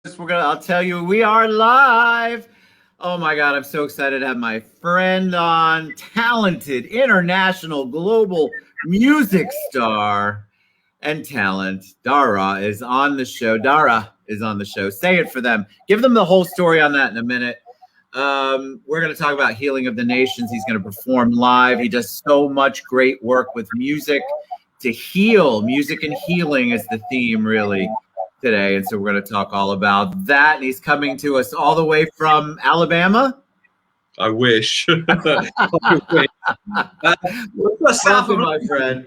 I'll tell you, we are live. Oh my God, I'm so excited to have my friend on, talented, international, global music star and talent. Dar Ra is on the show. Dar Ra is on the show. Say it for them. Give them the whole story on that in a minute. We're going to talk about Healing of the Nations. He's going to perform live. He does so much great work with music to heal. Music and healing is the theme, really, today. And so we're going to talk all about that. And he's coming to us all the way from Alabama. I wish. We're south of my friend.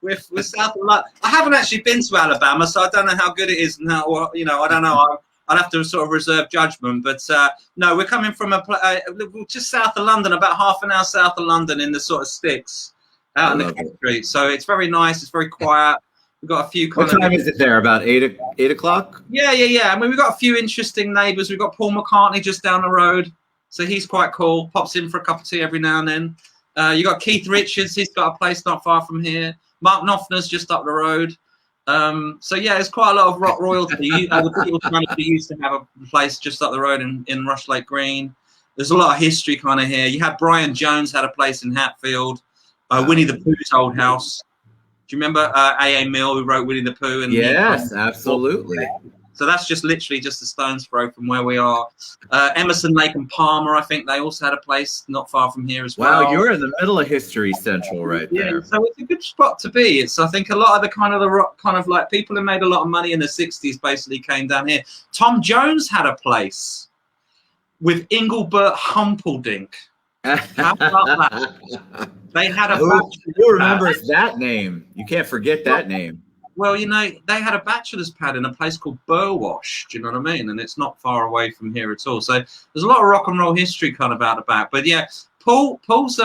we're south of London. I haven't actually been to Alabama, so I don't know how good it is now. I don't know. I'd have to sort of reserve judgment. But no, we're coming from just south of London, about half an hour south of London, in the sort of sticks out in the country. So it's very nice. It's very quiet. We've got a few. What time is it there? About 8 o'clock? Yeah. I mean, we've got a few interesting neighbours. We've got Paul McCartney just down the road, so he's quite cool. Pops in for a cup of tea every now and then. You got Keith Richards. He's got a place not far from here. Mark Knopfler's just up the road. So yeah, there's quite a lot of rock royalty. The people kind of used to have a place just up the road in Rush Lake Green. There's a lot of history kind of here. You had Brian Jones had a place in Hatfield. Winnie the Pooh's old house. Do you remember A.A. Milne, who wrote Winnie the Pooh? And yes, absolutely. So that's just literally just a stone's throw from where we are. Emerson, Lake and Palmer, I think they also had a place not far from here as well. Wow, you're in the middle of History Central right there. So it's a good spot to be. It's, I think, a lot of the rock, kind of like people who made a lot of money in the 60s basically came down here. Tom Jones had a place with Engelbert Humperdinck. How about that? They had a who remembers that name? You can't forget that name. Well, they had a bachelor's pad in a place called Burwash. Do you know what I mean? And it's not far away from here at all. So there's a lot of rock and roll history kind of out about. But yeah, Paul's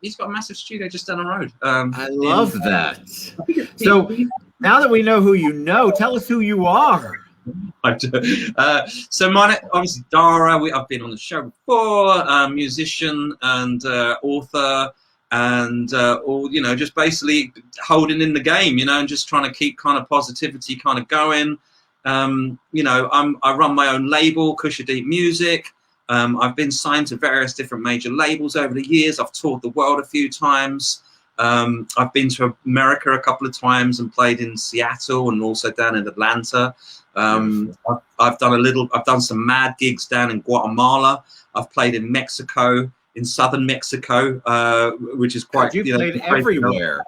he's got a massive studio just down the road. I love that. So now that we know who you know, tell us who you are. So mine, obviously, Dar Ra. I've been on the show before. Musician and author. And all, just basically holding in the game, and just trying to keep kind of positivity kind of going. I run my own label, Kusha Deep Music. I've been signed to various different major labels over the years. I've toured the world a few times. I've been to America a couple of times and played in Seattle and also down in Atlanta. I've done some mad gigs down in Guatemala. I've played in Mexico. In southern Mexico, which is quite. You've played everywhere.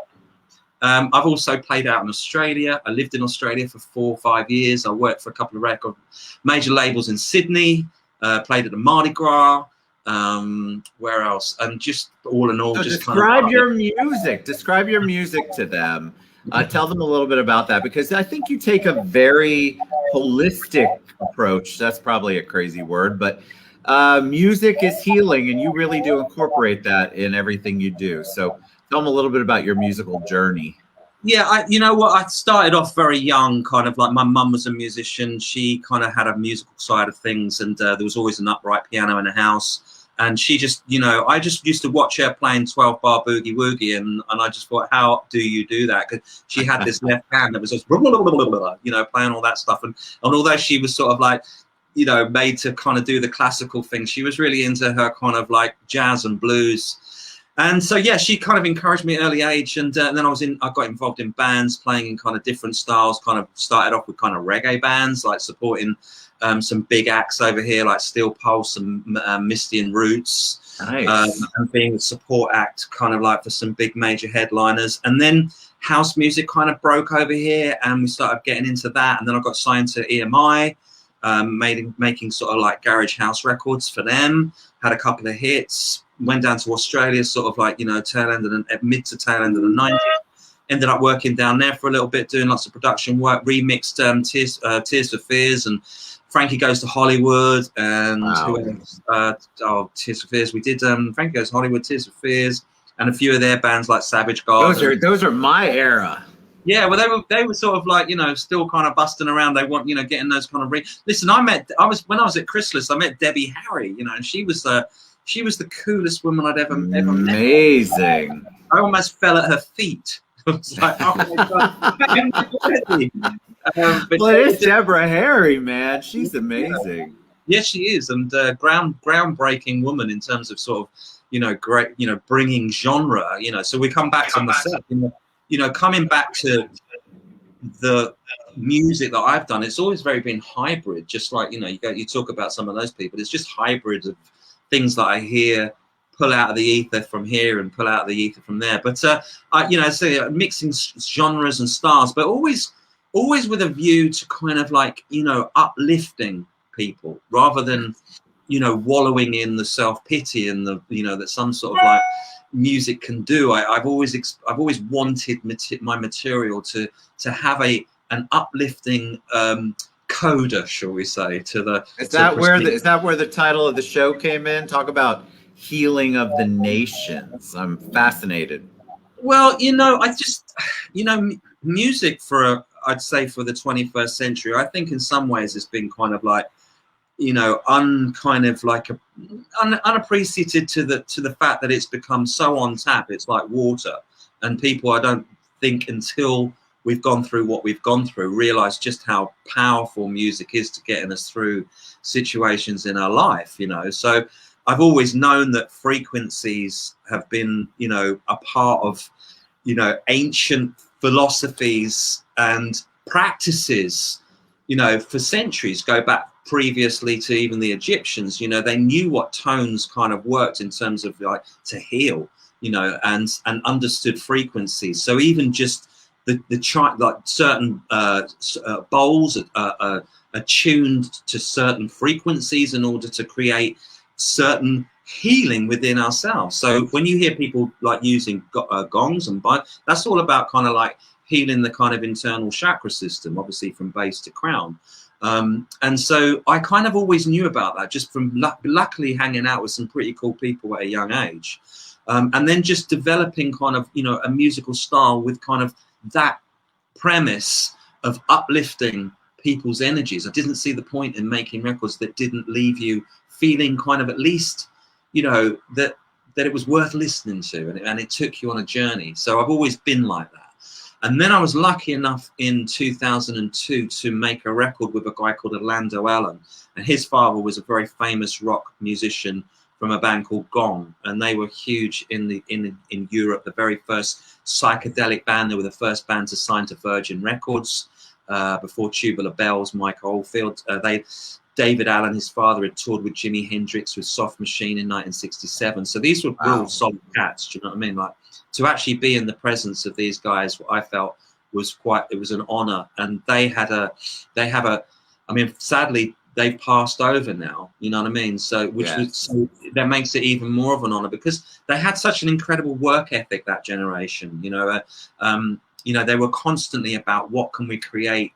I've also played out in Australia. I lived in Australia for 4 or 5 years. I worked for a couple of major labels in Sydney. Played at the Mardi Gras. Where else? And just all in all, so just describe your music. Describe your music to them. Tell them a little bit about that, because I think you take a very holistic approach. That's probably a crazy word, but. Music is healing, and you really do incorporate that in everything you do. So tell them a little bit about your musical journey. Yeah, I started off very young, kind of like my mum was a musician. She kind of had a musical side of things, and there was always an upright piano in the house. And she just, I just used to watch her playing 12-bar boogie woogie, and I just thought, how do you do that? Because she had this left hand that was just, playing all that stuff. And although she was sort of like, made to kind of do the classical thing, she was really into her kind of like jazz and blues. And so, yeah, she kind of encouraged me at an early age. And then I got involved in bands, playing in kind of different styles, kind of started off with kind of reggae bands, like supporting some big acts over here, like Steel Pulse and Misty and Roots. Nice. And being a support act kind of like for some big major headliners. And then house music kind of broke over here, and we started getting into that. And then I got signed to EMI. Making sort of like garage house records for them, had a couple of hits, went down to Australia sort of like, mid to tail end of the 90s, ended up working down there for a little bit, doing lots of production work, remixed Tears for Fears and Frankie Goes to Hollywood, and Tears for Fears. We did Frankie Goes to Hollywood, Tears for Fears, and a few of their bands like Savage Garden. Those are my era. Yeah, well, they were sort of like, still kind of busting around. They want, getting those kind of Listen, when I was at Chrysalis, I met Debbie Harry, and she was the coolest woman I'd ever met. Amazing. I almost fell at her feet was like, oh my God, I'm ready. But Well, it is Deborah Harry, man. She's amazing. yeah, she is, and groundbreaking woman in terms of sort of, great, bringing genre, So we come back to myself, coming back to the music that I've done. It's always very been hybrid, just like you talk about some of those people. It's just hybrid of things that I hear, pull out of the ether from here and pull out of the ether from there. But mixing genres and styles, but always with a view to kind of like uplifting people rather than wallowing in the self-pity and the that some sort of like music can do. I've always wanted my material to have an uplifting coda, shall we say, to the. Is that where the title of the show came in? Talk about healing of the nations. I'm fascinated. Well, I just music I'd say for the 21st century, I think in some ways it's been kind of like unappreciated to the fact that it's become so on tap. It's like water, and people, I don't think until we've gone through what we've gone through, realize just how powerful music is to getting us through situations in our life. So I've always known that frequencies have been a part of ancient philosophies and practices for centuries. Go back previously to even the Egyptians. They knew what tones kind of worked in terms of like to heal, and understood frequencies. So even just like certain bowls are attuned to certain frequencies in order to create certain healing within ourselves. So when you hear people like using gongs and that's all about kind of like healing the kind of internal chakra system, obviously from base to crown. And so I kind of always knew about that just from luckily hanging out with some pretty cool people at a young age. And then just developing kind of, a musical style with kind of that premise of uplifting people's energies. I didn't see the point in making records that didn't leave you feeling kind of at least, that it was worth listening to, and it took you on a journey. So I've always been like that. And then I was lucky enough in 2002 to make a record with a guy called Orlando Allen, and his father was a very famous rock musician from a band called Gong, and they were huge in Europe. The very first psychedelic band. They were the first band to sign to Virgin Records before Tubular Bells, Mike Oldfield. David Allen, his father, had toured with Jimi Hendrix with Soft Machine in 1967. So these were real solid cats. Do you know what I mean? Like to actually be in the presence of these guys, what I felt was it was an honor. And they have a, I mean, sadly, they've passed over now, you know what I mean? So, that makes it even more of an honor because they had such an incredible work ethic, that generation, they were constantly about what can we create?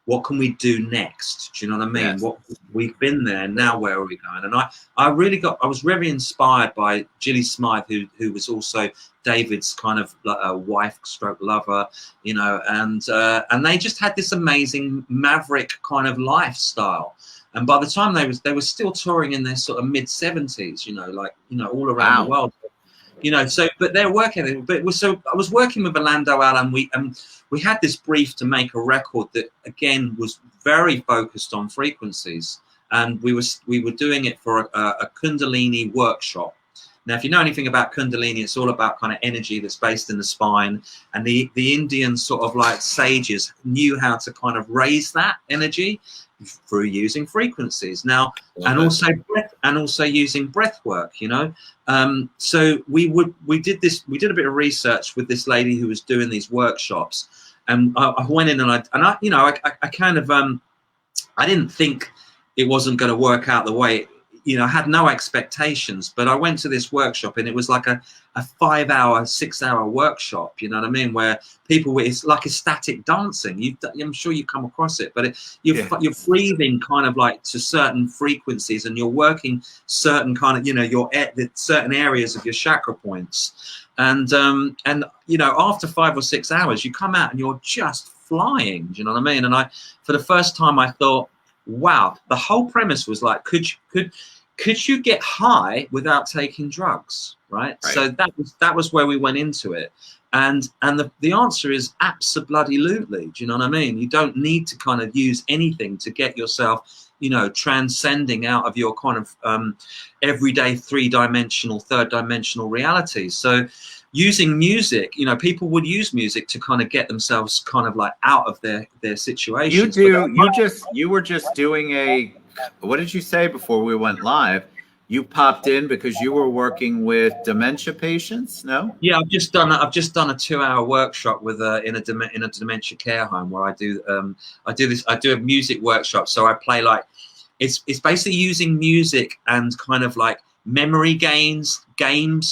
What can we do next? Do you know what I mean? Yes. What we've been there, now where are we going? And I was very inspired by Gilly Smythe, who was also David's kind of wife stroke lover, and they just had this amazing maverick kind of lifestyle. And by the time they were still touring in their sort of mid-70s, all around the world. So, but they're working. So I was working with Orlando Allen. We had this brief to make a record that again was very focused on frequencies, and we were doing it for a Kundalini workshop. Now, if you know anything about Kundalini, it's all about kind of energy that's based in the spine, and the Indian sort of like sages knew how to kind of raise that energy through using frequencies now, and also using breath work, so we did a bit of research with this lady who was doing these workshops, and I went in and I kind of I didn't think it wasn't going to work out the way, I had no expectations, but I went to this workshop and it was like a 5-hour, 6-hour workshop, you know what I mean? Where it's like ecstatic dancing. I'm sure you come across it, but you're breathing kind of like to certain frequencies, and you're working certain kind of, the certain areas of your chakra points. And after 5 or 6 hours, you come out and you're just flying. Do you know what I mean? And for the first time, I thought, wow, the whole premise was like, could you get high without taking drugs, right? So that was where we went into it. And the answer is abso-bloody-lutely. Do you know what I mean? You don't need to kind of use anything to get yourself, you know, transcending out of your kind of everyday three-dimensional, third-dimensional reality. So using music, you know, people would use music to kind of get themselves kind of like out of their situations. You were just doing a, what did you say before we went live? You popped in because you were working with dementia patients, no? Yeah, I've just done a 2-hour workshop with in a dementia care home where I do a music workshop. So I play like it's basically using music and kind of like memory games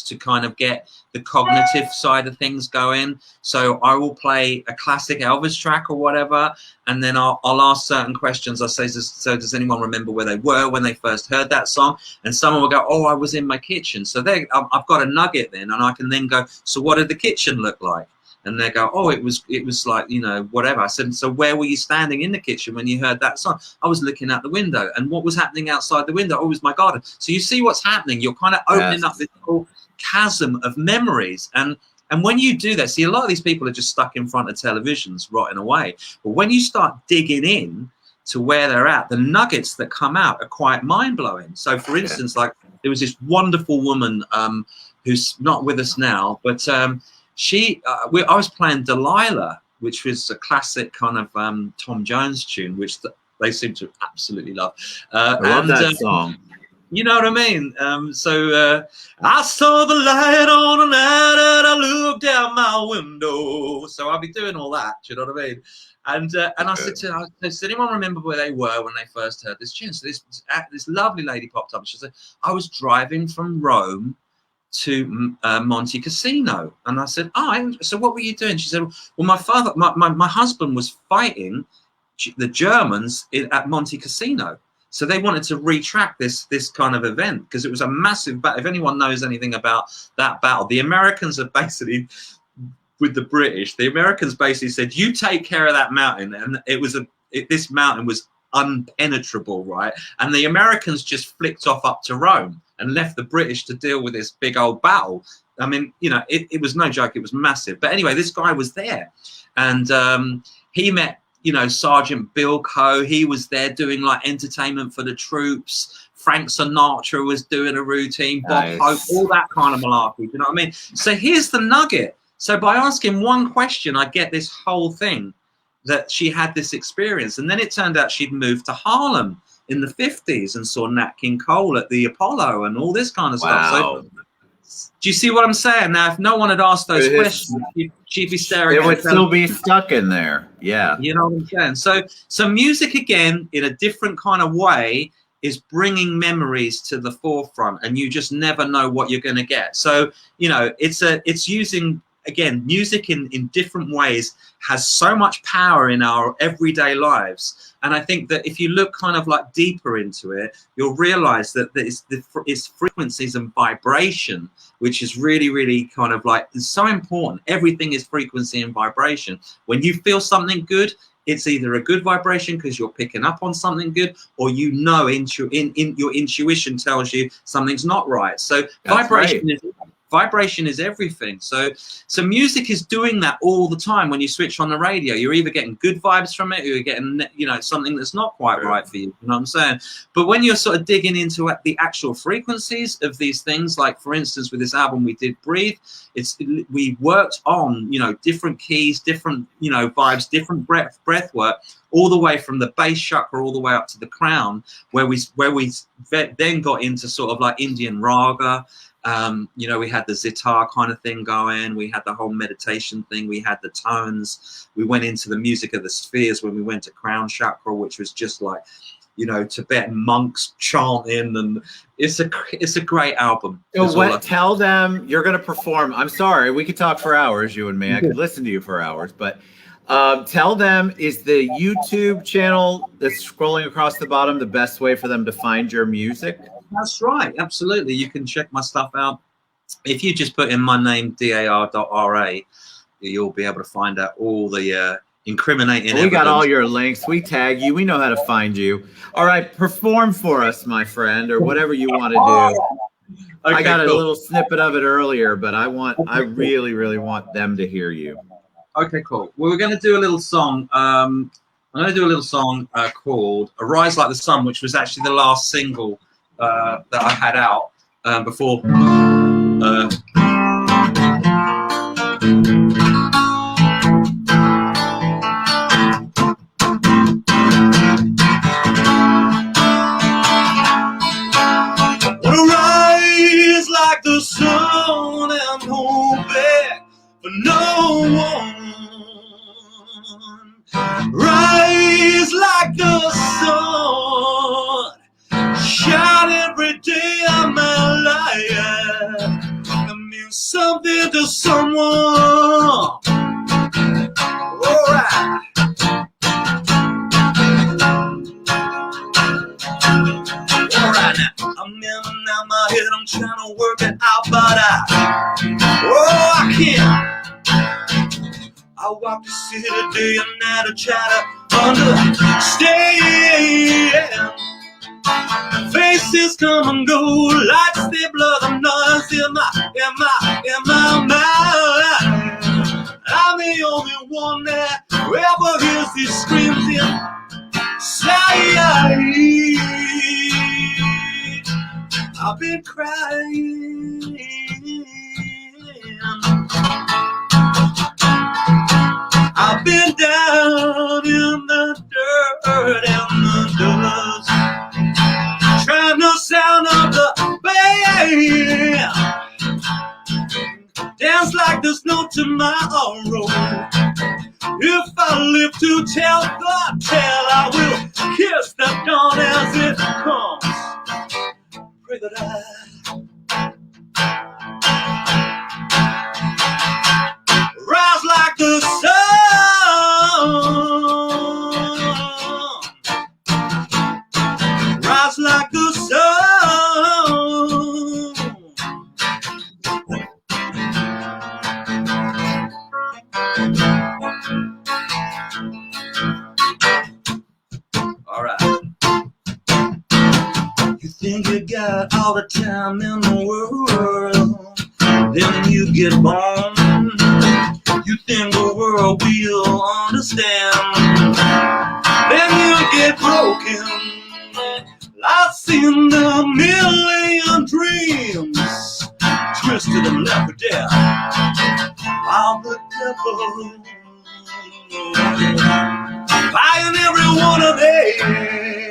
to kind of get the cognitive side of things going. So I will play a classic Elvis track or whatever, and then I'll ask certain questions. I say, so does anyone remember where they were when they first heard that song? And someone will go, oh, I was in my kitchen. So I've got a nugget then, and I can then go, so what did the kitchen look like? And they go, oh, it was like, you know, whatever. I said, so where were you standing in the kitchen when you heard that song? I was looking out the window. And what was happening outside the window? Oh, it was my garden. So you see what's happening. You're kind of opening up this whole chasm of memories. And when you do that, see, a lot of these people are just stuck in front of televisions rotting away. But when you start digging in to where they're at, the nuggets that come out are quite mind-blowing. So, for instance, like there was this wonderful woman who's not with us now, but I was playing Delilah, which was a classic kind of Tom Jones tune, which they seem to absolutely love. I love that song. You know what I mean? So I saw the light on a night and I looked out my window. So I'll be doing all that. Do you know what I mean? And I said to her, does anyone remember where they were when they first heard this tune? So this lovely lady popped up and she said, I was driving from Rome to Monte Cassino. And I said, oh, so what were you doing? She said, well, my husband was fighting the Germans at Monte Cassino. So they wanted to retract this kind of event because it was a massive battle. If anyone knows anything about that battle, the Americans are basically, with the British, the Americans basically said, you take care of that mountain. And this mountain was unpenetrable, right? And the Americans just flicked off up to Rome and left the British to deal with this big old battle. I mean, you know, it was no joke. It was massive. But anyway, this guy was there, and he met, you know, Sergeant Bilko. He was there doing like entertainment for the troops. Frank Sinatra was doing a routine. Bob Hope, all that kind of malarkey. You know what I mean? So here's the nugget. So by asking one question, I get this whole thing that she had this experience. And then it turned out she'd moved to Harlem in the 50s and saw Nat King Cole at the Apollo and all this kind of stuff. So do you see what I'm saying? Now, if no one had asked those questions, she'd be staring. It would still be stuck in there. Yeah. You know what I'm saying? So music, again, in a different kind of way, is bringing memories to the forefront, and you just never know what you're going to get. So, you know, it's using, again, music in different ways has so much power in our everyday lives. And I think that if you look kind of like deeper into it, you'll realize that it's frequencies and vibration, which is really, really kind of like, it's so important. Everything is frequency and vibration. When you feel something good, it's either a good vibration because you're picking up on something good, or you know, your intuition tells you something's not right. So vibration is everything. So music is doing that all the time. When you switch on the radio, you're either getting good vibes from it, or you're getting, you know, something that's not quite right for you. You know what I'm saying? But when you're sort of digging into the actual frequencies of these things, like for instance with this album we did, Breathe, we worked on, you know, different keys, different, you know, vibes, different breath work, all the way from the bass chakra all the way up to the crown, where we then got into sort of like Indian raga. You know, we had the sitar kind of thing going. We had the whole meditation thing. We had the tones. We went into the music of the spheres when we went to crown chakra, which was just like, you know, Tibetan monks chanting, and it's a great album. So tell them you're going to perform. I'm sorry, we could talk for hours, you and me. I could listen to you for hours, but tell them, is the YouTube channel that's scrolling across the bottom the best way for them to find your music? That's right, absolutely. You can check my stuff out. If you just put in my name, dar.ra, you'll be able to find out all the incriminating evidence. We got all your links. We tag you. We know how to find you. All right, perform for us, my friend, or whatever you want to do. Okay, I got a cool. little snippet of it earlier, but I really, really want them to hear you. Okay, cool. Well, we're going to do a little song. I'm going to do a little song called "Arise Like the Sun," which was actually the last single that I had out before. Arise like the sun and hold back for no one. Rise like the sun, shine every day of my life. It means something to someone. Alright. Alright now. I'm in and out my head, I'm trying to work it out, but I can't. I walk the city day and night to try to understand. Faces come and go, lights they blur the noise in my mind. I'm the only one that ever hears these screams inside. I've been crying. I've been down in the dirt and the dust, trying to sound up the band, dance like there's no tomorrow. If I live to tell the tale, I will kiss the dawn as it comes. Pray that I rise like the sun, rise like the sun. All right. You think you got all the time in the world, then you get born. You think the world will understand, then you get broken. I've seen a million dreams twisted and left for dead. I'm the devil, buying every one of them.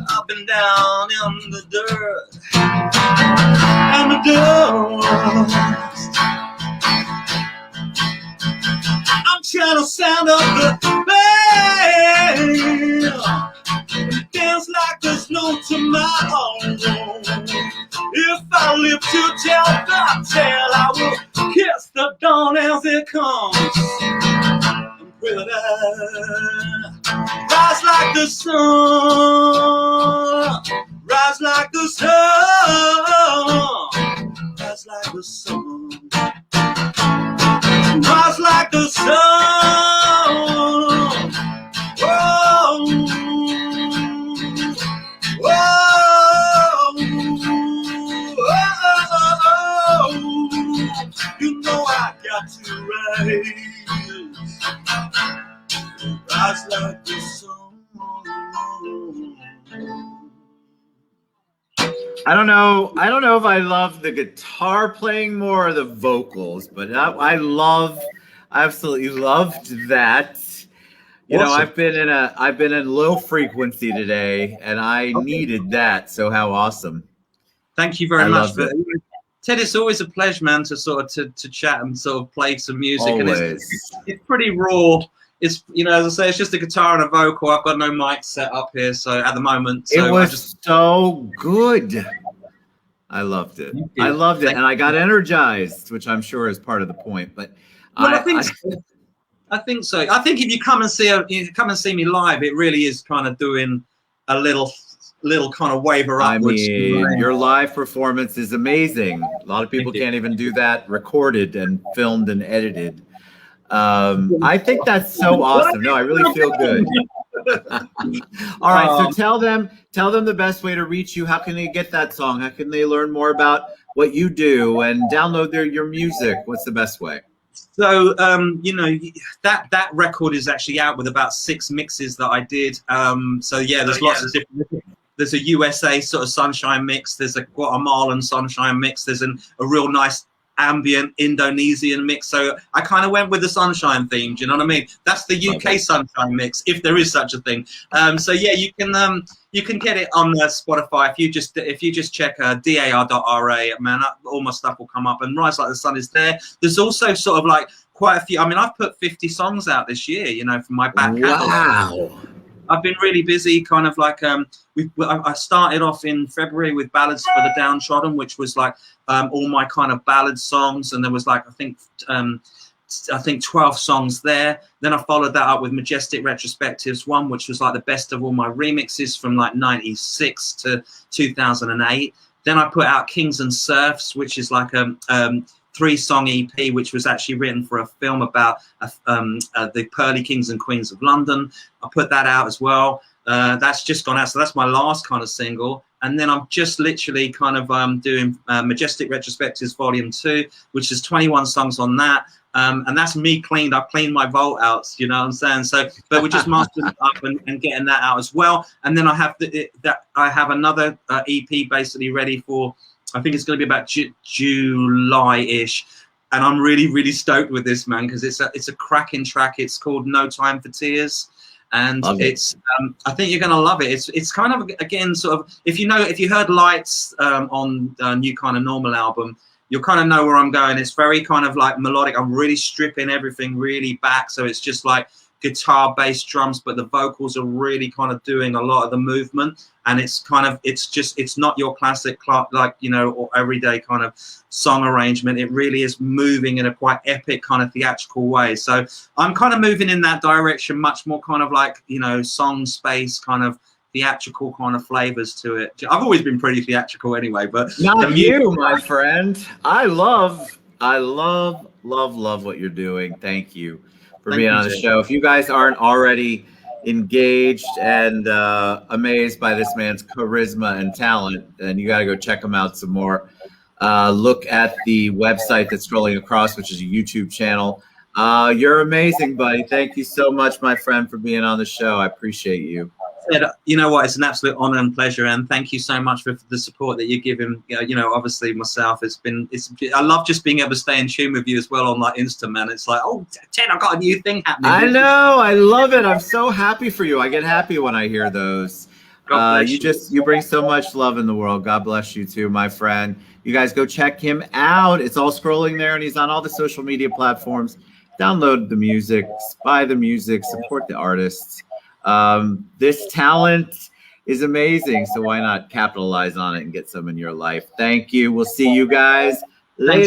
I've been down in the dirt and the dust. I'm trying to sound up the band, dance like there's no tomorrow. If I live to tell the tale, I will kiss the dawn as it comes. And pray that I rise like the sun, rise like the sun, rise like the sun, rise like the sun. Whoa, whoa, whoa. You know I got to rise like the sun. I don't know if I love the guitar playing more or the vocals, but I absolutely loved that. You know, Awesome. I've been in low frequency today, and I needed that. So how awesome! Thank you very much. Loved it. Ted, it's always a pleasure, man, to sort of to chat and sort of play some music. Always. And it's pretty raw. It's, you know, as I say, it's just a guitar and a vocal. I've got no mic set up here, so at the moment, so It was so good. I loved it. I loved it, and I got energized, which I'm sure is part of the point. But well, I think so. I think if you come and see me live, it really is kind of doing a little kind of waver upwards. I mean, your live performance is amazing. A lot of people can't even do that recorded and filmed and edited. I think that's so awesome. No, I really feel good. All right, so tell them the best way to reach you. How can they get that song? How can they learn more about what you do and download your music? What's the best way? So you know, that record is actually out with about 6 mixes that I did. So yeah, there's lots of different. There's a USA sort of sunshine mix. There's a Guatemalan sunshine mix. There's a real nice ambient Indonesian mix. So I kind of went with the sunshine theme. Do you know what I mean? That's the UK sunshine mix, if there is such a thing. So yeah, you can get it on Spotify if you just check dar.ra. Man, all my stuff will come up. And Rise Like the Sun is there. There's also sort of like quite a few. I mean, I've put 50 songs out this year. You know, from my back catalog. Wow. I've been really busy, kind of like I started off in February with Ballads for the Downtrodden, which was like all my kind of ballad songs, and there was like I think 12 songs there. Then I followed that up with Majestic Retrospectives 1, which was like the best of all my remixes from like 96 to 2008. Then I put out Kings and Serfs, which is like a 3-song EP, which was actually written for a film about the Pearly Kings and Queens of London. I put that out as well. That's just gone out, so that's my last kind of single. And then I'm just literally kind of doing Majestic Retrospectives Volume 2, which is 21 songs on that. And that's me cleaned. I've cleaned my vault out, you know what I'm saying? So, but we're just mastering it up and getting that out as well. And then I have another EP basically ready for, I think it's going to be about July-ish, and I'm really, really stoked with this, man, because it's a cracking track. It's called No Time for Tears, and it's I think you're going to love it. It's kind of, again, sort of, if you heard Lights on New Kind of Normal album, you'll kind of know where I'm going. It's very kind of like melodic. I'm really stripping everything really back, so it's just like guitar, bass, drums, but the vocals are really kind of doing a lot of the movement. And it's not your classic, like, you know, or everyday kind of song arrangement. It really is moving in a quite epic kind of theatrical way. So I'm kind of moving in that direction, much more kind of like, you know, song space, kind of theatrical kind of flavors to it. I've always been pretty theatrical anyway, but not you, my friend. I love what you're doing. Thank you for being on the show. If you guys aren't already engaged and amazed by this man's charisma and talent, then you got to go check him out some more. Look at the website that's scrolling across, which is a YouTube channel. You're amazing, buddy. Thank you so much, my friend, for being on the show. I appreciate you. You know what? It's an absolute honor and pleasure, and thank you so much for the support that you give him. You know, obviously myself, I love just being able to stay in tune with you as well on like Insta, man. It's like, oh, Ted, I've got a new thing happening. I know, I love it. I'm so happy for you. I get happy when I hear those. You bring so much love in the world. God bless you too, my friend. You guys go check him out. It's all scrolling there, and he's on all the social media platforms. Download the music, buy the music, support the artists. This talent is amazing, so why not capitalize on it and get some in your life? Thank you. We'll see you guys later.